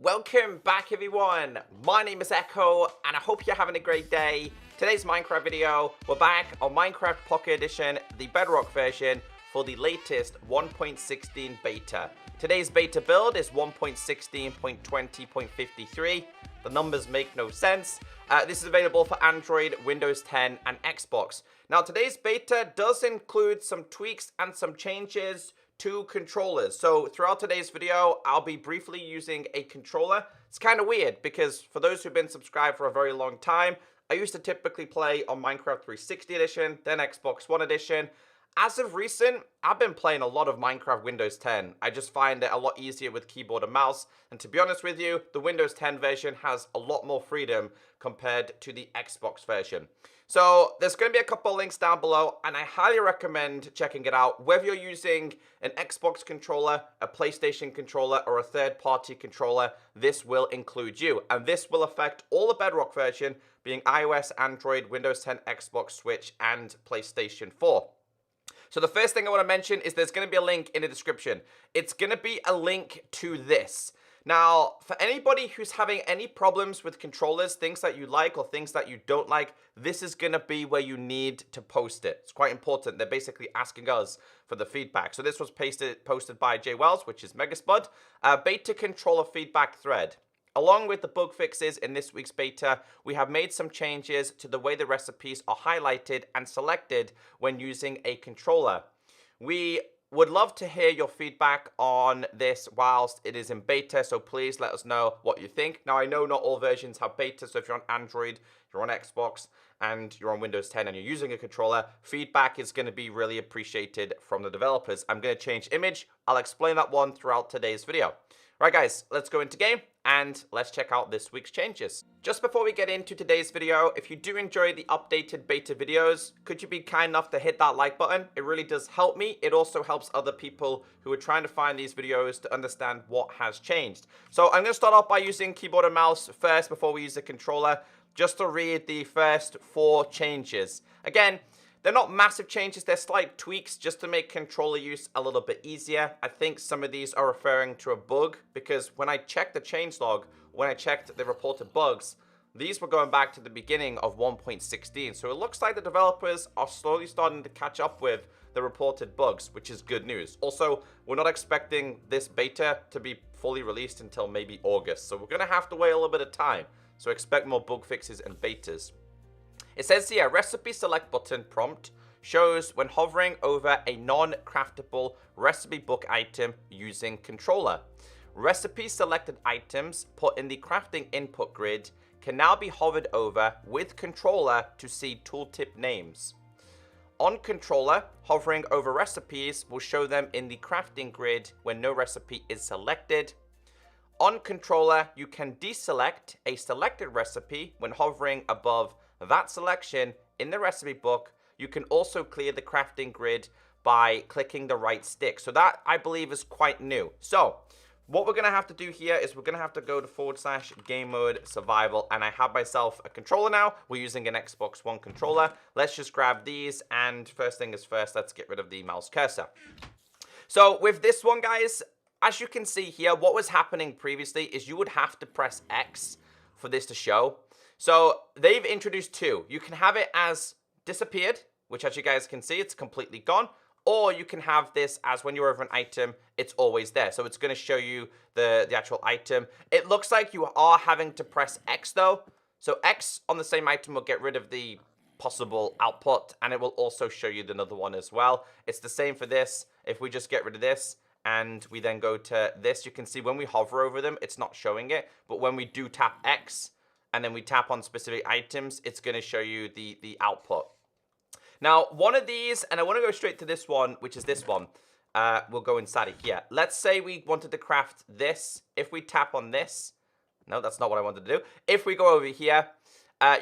Welcome back everyone, my name is Echo and I hope you're having a great day. Today's Minecraft video, we're back on Minecraft Pocket Edition, the Bedrock version for the latest 1.16 beta. Today's beta build is 1.16.20.53. The numbers make no sense. This is available for Android, Windows 10 and Xbox. Now today's beta does include some tweaks and some changes to controllers. So throughout today's video, I'll be briefly using a controller. It's kind of weird because for those who've been subscribed for a very long time, I used to typically play on Minecraft 360 edition, then Xbox One edition. As of recent, I've been playing a lot of Minecraft Windows 10. I just find it a lot easier with keyboard and mouse. And to be honest with you, the Windows 10 version has a lot more freedom compared to the Xbox version. So there's going to be a couple of links down below, and I highly recommend checking it out. Whether you're using an Xbox controller, a PlayStation controller, or a third-party controller, this will include you. And this will affect all the Bedrock version, being iOS, Android, Windows 10, Xbox, Switch, and PlayStation 4. So the first thing I want to mention is there's going to be a link in the description. It's going to be a link to this. Now, for anybody who's having any problems with controllers, things that you like or things that you don't like, this is going to be where you need to post it. It's quite important. They're basically asking us for the feedback. So this was posted by Jay Wells, which is Megaspud, beta controller feedback thread. Along with the bug fixes in this week's beta, we have made some changes to the way the recipes are highlighted and selected when using a controller. We would love to hear your feedback on this whilst it is in beta, so please let us know what you think. Now, I know not all versions have beta, so if you're on Android, you're on Xbox, and you're on Windows 10 and you're using a controller, feedback is going to be really appreciated from the developers. I'm going to change image. I'll explain that one throughout today's video. Right guys, let's go into game and let's check out this week's changes. Just before we get into today's video, if you do enjoy the updated beta videos, could you be kind enough to hit that like button? It really does help me. It also helps other people who are trying to find these videos to understand what has changed. So I'm going to start off by using keyboard and mouse first before we use the controller, just to read the first 4 changes. Again, they're not massive changes, they're slight tweaks just to make controller use a little bit easier. I think some of these are referring to a bug because when I checked the changelog, when I checked the reported bugs, these were going back to the beginning of 1.16. So it looks like the developers are slowly starting to catch up with the reported bugs, which is good news. Also, we're not expecting this beta to be fully released until maybe August. So we're going to have to wait a little bit of time. So expect more bug fixes and betas. It says here, recipe select button prompt shows when hovering over a non-craftable recipe book item using controller. Recipe selected items put in the crafting input grid can now be hovered over with controller to see tooltip names. On controller, hovering over recipes will show them in the crafting grid when no recipe is selected. On controller, you can deselect a selected recipe when hovering above that selection in the recipe book. You can also clear the crafting grid by clicking the right stick. So that, I believe, is quite new. So what we're going to have to do here is we're going to have to go to /game mode survival, and I have myself a controller now. We're using an Xbox One controller. Let's just grab these, and first thing is first, let's get rid of the mouse cursor. So with this one, guys, as you can see here, what was happening previously is you would have to press X for this to show. So they've introduced 2. You can have it as disappeared, which as you guys can see, it's completely gone. Or you can have this as when you're over an item, it's always there. So it's going to show you the actual item. It looks like you are having to press X though. So X on the same item will get rid of the possible output, and it will also show you another one as well. It's the same for this. If we just get rid of this and we then go to this, you can see when we hover over them, it's not showing it. But when we do tap X, and then we tap on specific items, it's going to show you the output. Now, one of these, and I want to go straight to this one, which is this one. We'll go inside of here. Let's say we wanted to craft this. If we tap on this, no, that's not what I wanted to do. If we go over here,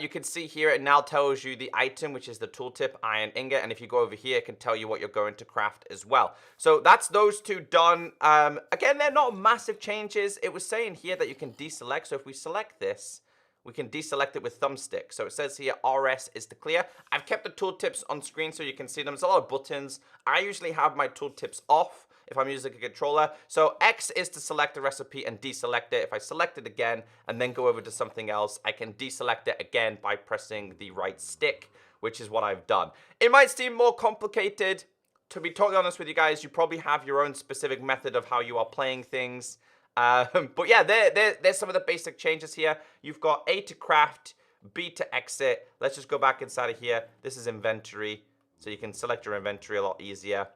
you can see here it now tells you the item, which is the tooltip iron ingot. And if you go over here, it can tell you what you're going to craft as well. So that's those 2 done. Again, they're not massive changes. It was saying here that you can deselect. So if we select this, we can deselect it with thumbstick. So it says here RS is to clear. I've kept the tooltips on screen so you can see them. There's a lot of buttons. I usually have my tooltips off. if I'm using a controller. So X is to select a recipe and deselect it. If I select it again and then go over to something else, I can deselect it again by pressing the right stick, which is what I've done. It might seem more complicated. To be totally honest with you guys, you probably have your own specific method of how you are playing things. But yeah, there's some of the basic changes here. You've got A to craft, B to exit. Let's just go back inside of here. This is inventory, so you can select your inventory a lot easier.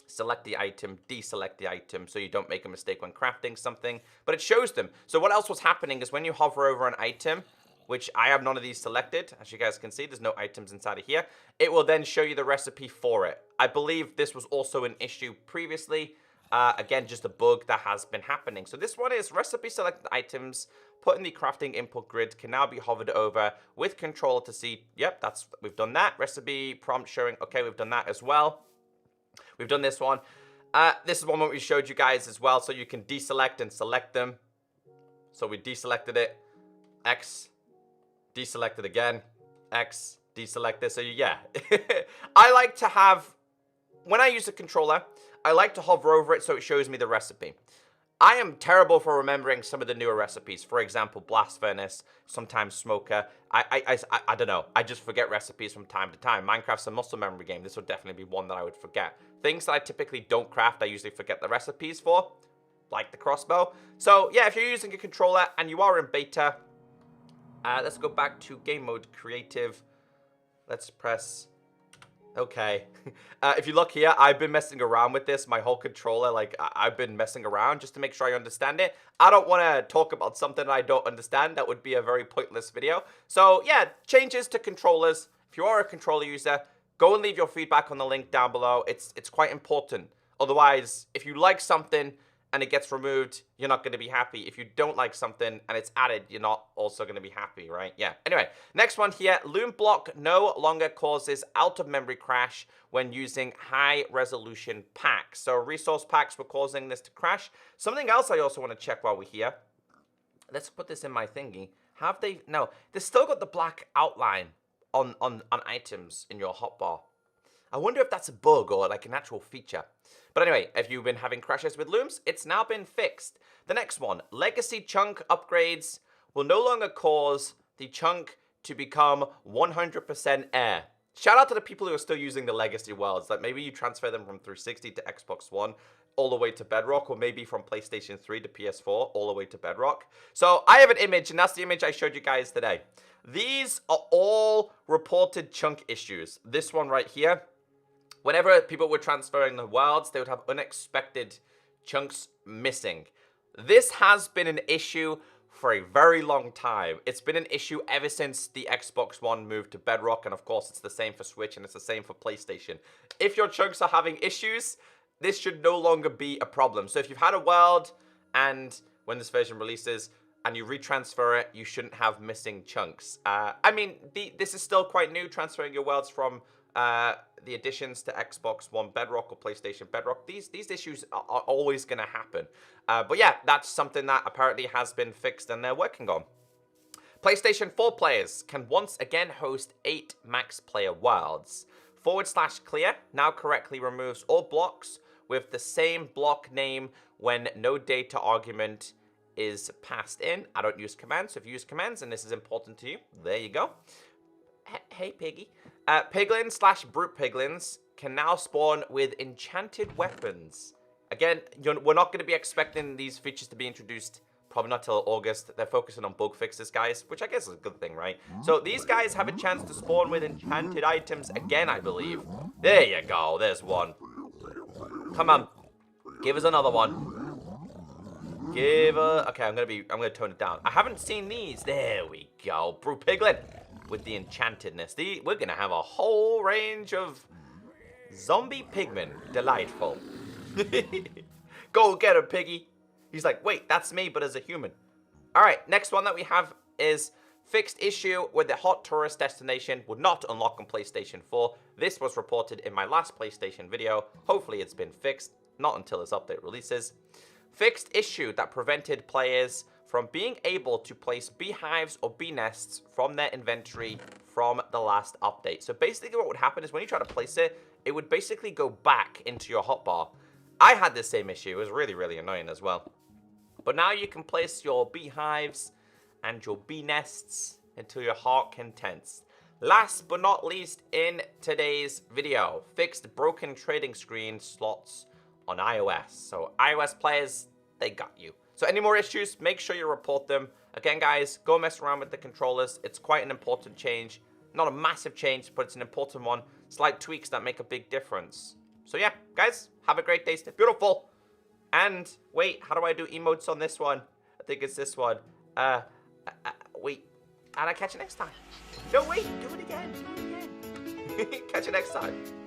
Select the item, deselect the item, so you don't make a mistake when crafting something. But it shows them. So what else was happening is when you hover over an item, which I have none of these selected, as you guys can see, there's no items inside of here, it will then show you the recipe for it. I believe this was also an issue previously. Again, just a bug that has been happening. So this one is recipe selected items put in the crafting input grid can now be hovered over with controller to see. Yep, we've done that. Recipe prompt showing. Okay, we've done that as well. We've done this one. This is one that we showed you guys as well, so you can deselect and select them. So we deselected it. X. Deselect it again. X. Deselect this. So yeah, I like to have, when I use a controller, I like to hover over it so it shows me the recipe. I am terrible for remembering some of the newer recipes. For example, blast furnace, sometimes smoker. I don't know. I just forget recipes from time to time. Minecraft's a muscle memory game. This would definitely be one that I would forget. Things that I typically don't craft, I usually forget the recipes for, like the crossbow. So yeah, if you're using a controller and you are in beta, let's go back to game mode creative. Let's press... Okay. If you look here, I've been messing around with this. My whole controller, like, I've been messing around just to make sure I understand it. I don't want to talk about something I don't understand. That would be a very pointless video. So, yeah, changes to controllers. If you are a controller user, go and leave your feedback on the link down below. It's quite important. Otherwise, if you like something and it gets removed, you're not going to be happy. If you don't like something and it's added, you're not also going to be happy, right? Yeah. Anyway, next one here. Loom block no longer causes out-of-memory crash when using high-resolution packs. So resource packs were causing this to crash. Something else I also want to check while we're here. Let's put this in my thingy. Have they... No, they've still got the black outline on items in your hotbar. I wonder if that's a bug or like an actual feature. But anyway, if you've been having crashes with looms, it's now been fixed. The next one, legacy chunk upgrades will no longer cause the chunk to become 100% air. Shout out to the people who are still using the legacy worlds. Like maybe you transfer them from 360 to Xbox One all the way to Bedrock, or maybe from PlayStation 3 to PS4 all the way to Bedrock. So I have an image, and that's the image I showed you guys today. These are all reported chunk issues. This one right here. Whenever people were transferring the worlds, they would have unexpected chunks missing. This has been an issue for a very long time. It's been an issue ever since the Xbox One moved to Bedrock, and of course it's the same for Switch and it's the same for PlayStation. If your chunks are having issues, this should no longer be a problem. So if you've had a world and when this version releases and you retransfer it, you shouldn't have missing chunks. I mean, this is still quite new, transferring your worlds from the additions to Xbox One Bedrock or PlayStation Bedrock. These issues are always going to happen. But yeah, that's something that apparently has been fixed and they're working on. PlayStation 4 players can once again host 8 max player worlds. /clear now correctly removes all blocks with the same block name when no data argument is passed in. I don't use commands, so if you use commands and this is important to you, there you go. Hey, Piggy. Piglin / brute piglins can now spawn with enchanted weapons. Again, we're not going to be expecting these features to be introduced probably not till August. They're focusing on bug fixes, guys, which I guess is a good thing, right? So these guys have a chance to spawn with enchanted items again, I believe. There you go. There's one. Come on. Give us another one. Okay, I'm gonna tone it down. I haven't seen these. There we go. Brute piglin. With the enchantedness. We're going to have a whole range of zombie pigmen. Delightful. Go get him, Piggy. He's like, wait, that's me, but as a human. All right, next one that we have is fixed issue with the hot tourist destination would not unlock on PlayStation 4. This was reported in my last PlayStation video. Hopefully it's been fixed. Not until this update releases. Fixed issue that prevented players from being able to place beehives or bee nests from their inventory from the last update. So basically what would happen is when you try to place it, it would basically go back into your hotbar. I had the same issue. It was really, really annoying as well. But now you can place your beehives and your bee nests until your heart contents. Last but not least in today's video, fixed broken trading screen slots on iOS. So iOS players, they got you. So any more issues, make sure you report them. Again, guys, go mess around with the controllers. It's quite an important change. Not a massive change, but it's an important one. Slight tweaks that make a big difference. So yeah, guys, have a great day. Stay beautiful. And wait, how do I do emotes on this one? I think it's this one. Wait, and I catch you next time. No, wait, do it again. Catch you next time.